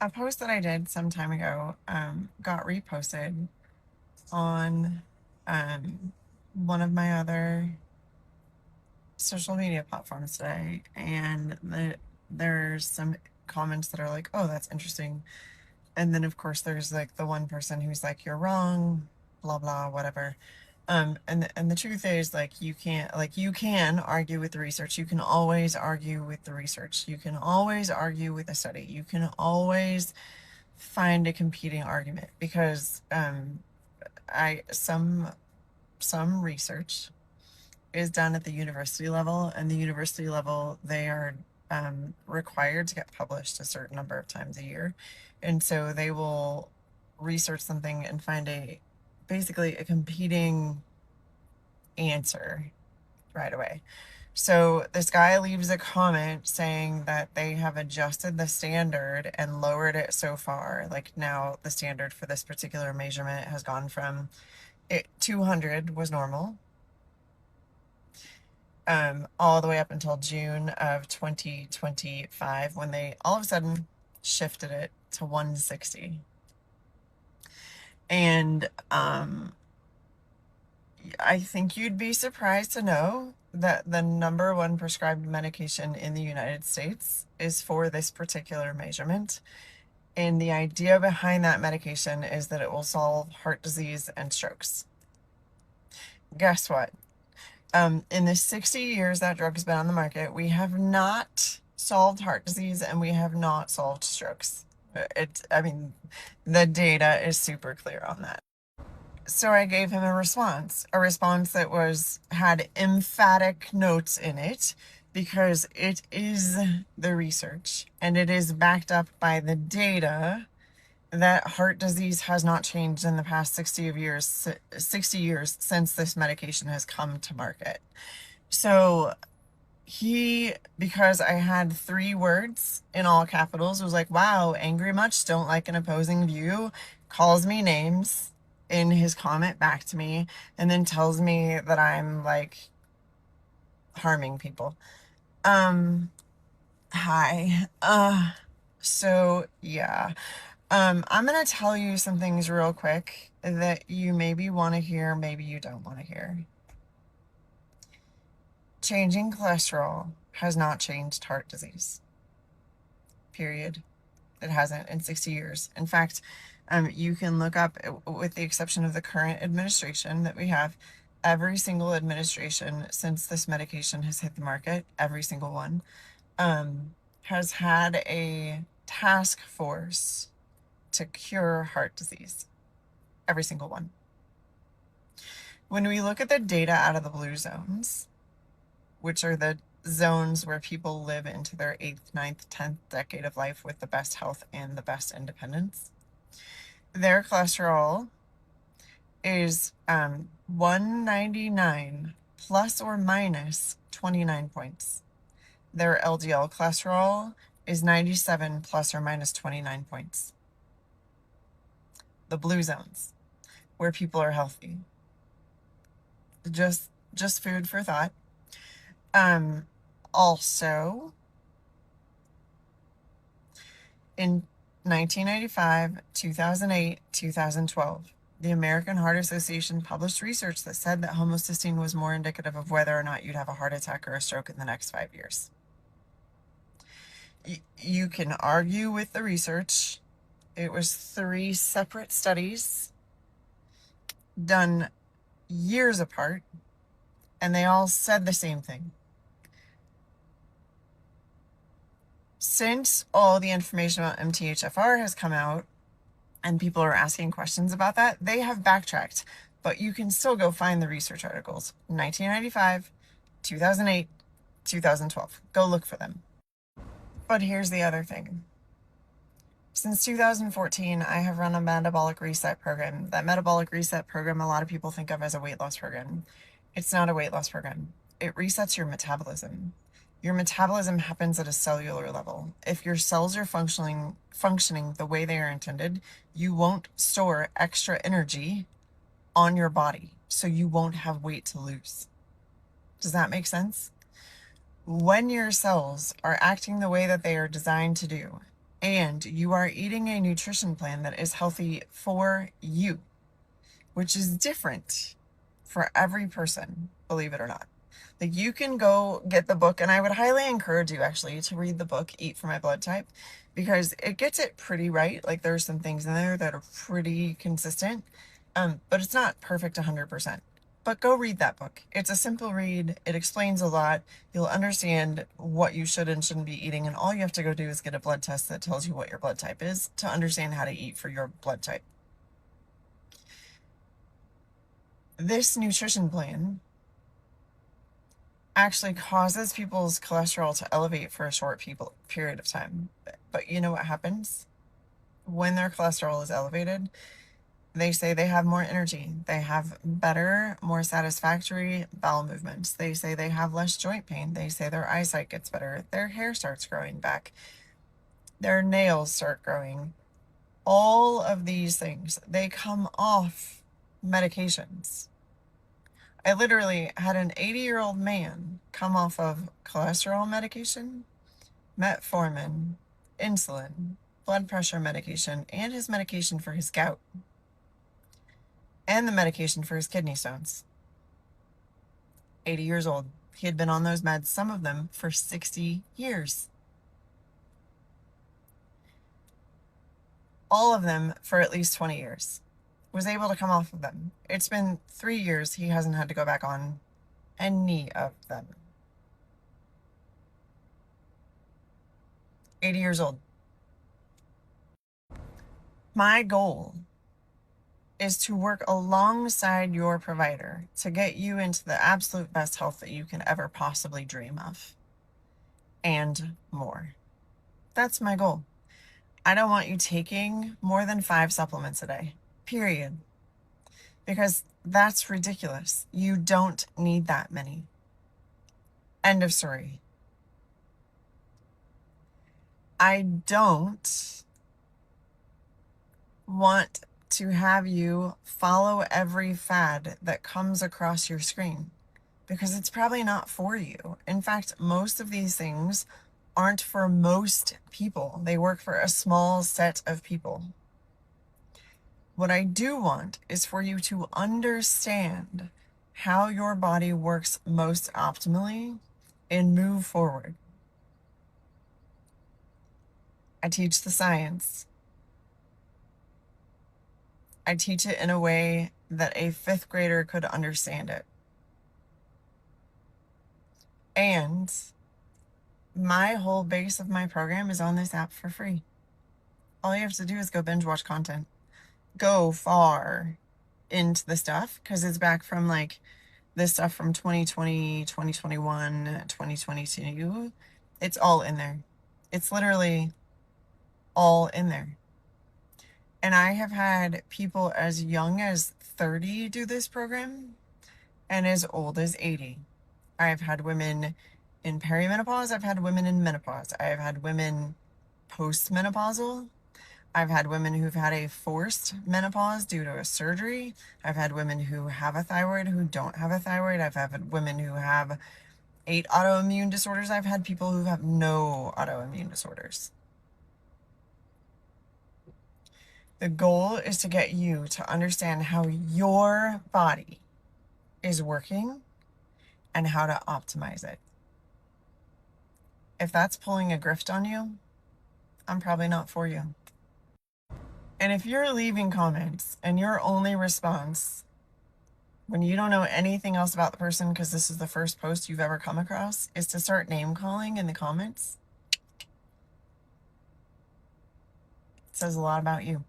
a post that I did some time ago got reposted on one of my other social media platforms today, and there's some comments that are like, "Oh, that's interesting," and then of course there's like the one person who's like, "You're wrong," blah blah whatever. And the truth is, like, you can argue with the research. You can always argue with the research. You can always argue with a study. You can always find a competing argument because I some research is done at the university level, and the university level they are required to get published a certain number of times a year, and so they will research something and find basically a competing answer right away. So this guy leaves a comment saying that they have adjusted the standard and lowered it so far. Like, now the standard for this particular measurement has gone from 200 was normal, all the way up until June of 2025, when they all of a sudden shifted it to 160. And I think you'd be surprised to know that the number one prescribed medication in the United States is for this particular measurement. And the idea behind that medication is that it will solve heart disease and strokes. Guess what? In the 60 years that drug has been on the market, we have not solved heart disease and we have not solved strokes. I mean, the data is super clear on that. So I gave him a response that had emphatic notes in it, because it is the research and it is backed up by the data that heart disease has not changed in the past 60 years since this medication has come to market. So because I had 3 words in all capitals, was like, "Wow, angry much, don't like an opposing view," calls me names in his comment back to me, and then tells me that I'm like harming people. Hi. So yeah. I'm gonna tell you some things real quick that you maybe want to hear, maybe you don't want to hear. Changing cholesterol has not changed heart disease. Period. It hasn't in 60 years. In fact, you can look up, with the exception of the current administration that we have, every single administration since this medication has hit the market, every single one, has had a task force to cure heart disease. Every single one. When we look at the data out of the blue zones, which are the zones where people live into their 8th, 9th, 10th decade of life with the best health and the best independence, their cholesterol is 199 plus or minus 29 points. Their LDL cholesterol is 97 plus or minus 29 points. The blue zones, where people are healthy. Just food for thought. Also, in 1995, 2008, 2012, the American Heart Association published research that said that homocysteine was more indicative of whether or not you'd have a heart attack or a stroke in the next 5 years. You can argue with the research. It was 3 separate studies done years apart, and they all said the same thing. Since all the information about MTHFR has come out and people are asking questions about that, they have backtracked, but you can still go find the research articles. 1995, 2008, 2012. Go look for them. But here's the other thing. Since 2014, I have run a metabolic reset program. That metabolic reset program, a lot of people think of as a weight loss program. It's not a weight loss program. It resets your metabolism. Your metabolism happens at a cellular level. If your cells are functioning the way they are intended, you won't store extra energy on your body, so you won't have weight to lose. Does that make sense? When your cells are acting the way that they are designed to do, and you are eating a nutrition plan that is healthy for you, which is different for every person, believe it or not. Like, you can go get the book, and I would highly encourage you actually to read the book, Eat for My Blood Type, because it gets it pretty right. Like, there's some things in there that are pretty consistent, but it's not perfect 100%. But go read that book. It's a simple read. It explains a lot. You'll understand what you should and shouldn't be eating, and all you have to go do is get a blood test that tells you what your blood type is to understand how to eat for your blood type. This nutrition plan actually causes people's cholesterol to elevate for a short period of time. But you know what happens when their cholesterol is elevated? They say they have more energy. They have better, more satisfactory bowel movements. They say they have less joint pain. They say their eyesight gets better. Their hair starts growing back. Their nails start growing. All of these things, they come off medications. I literally had an 80-year-old man come off of cholesterol medication, metformin, insulin, blood pressure medication, and his medication for his gout, and the medication for his kidney stones. 80 years old. He had been on those meds, some of them, for 60 years. All of them for at least 20 years. Was able to come off of them. It's been 3 years he hasn't had to go back on any of them. 80 years old. My goal is to work alongside your provider to get you into the absolute best health that you can ever possibly dream of, and more. That's my goal. I don't want you taking more than 5 supplements a day, period. Because that's ridiculous. You don't need that many. End of story. I don't want to have you follow every fad that comes across your screen, because it's probably not for you. In fact, most of these things aren't for most people. They work for a small set of people. What I do want is for you to understand how your body works most optimally and move forward. I teach the science. I teach it in a way that a 5th grader could understand it. And my whole base of my program is on this app for free. All you have to do is go binge watch content. Go far into the stuff, because it's back from like this stuff from 2020, 2021, 2022. It's all in there. It's literally all in there. And I have had people as young as 30 do this program and as old as 80. I've had women in perimenopause. I've had women in menopause. I've had women postmenopausal. I've had women who've had a forced menopause due to a surgery. I've had women who have a thyroid who don't have a thyroid. I've had women who have 8 autoimmune disorders. I've had people who have no autoimmune disorders. The goal is to get you to understand how your body is working and how to optimize it. If that's pulling a grift on you, I'm probably not for you. And if you're leaving comments and your only response, when you don't know anything else about the person because this is the first post you've ever come across, is to start name calling in the comments, it says a lot about you.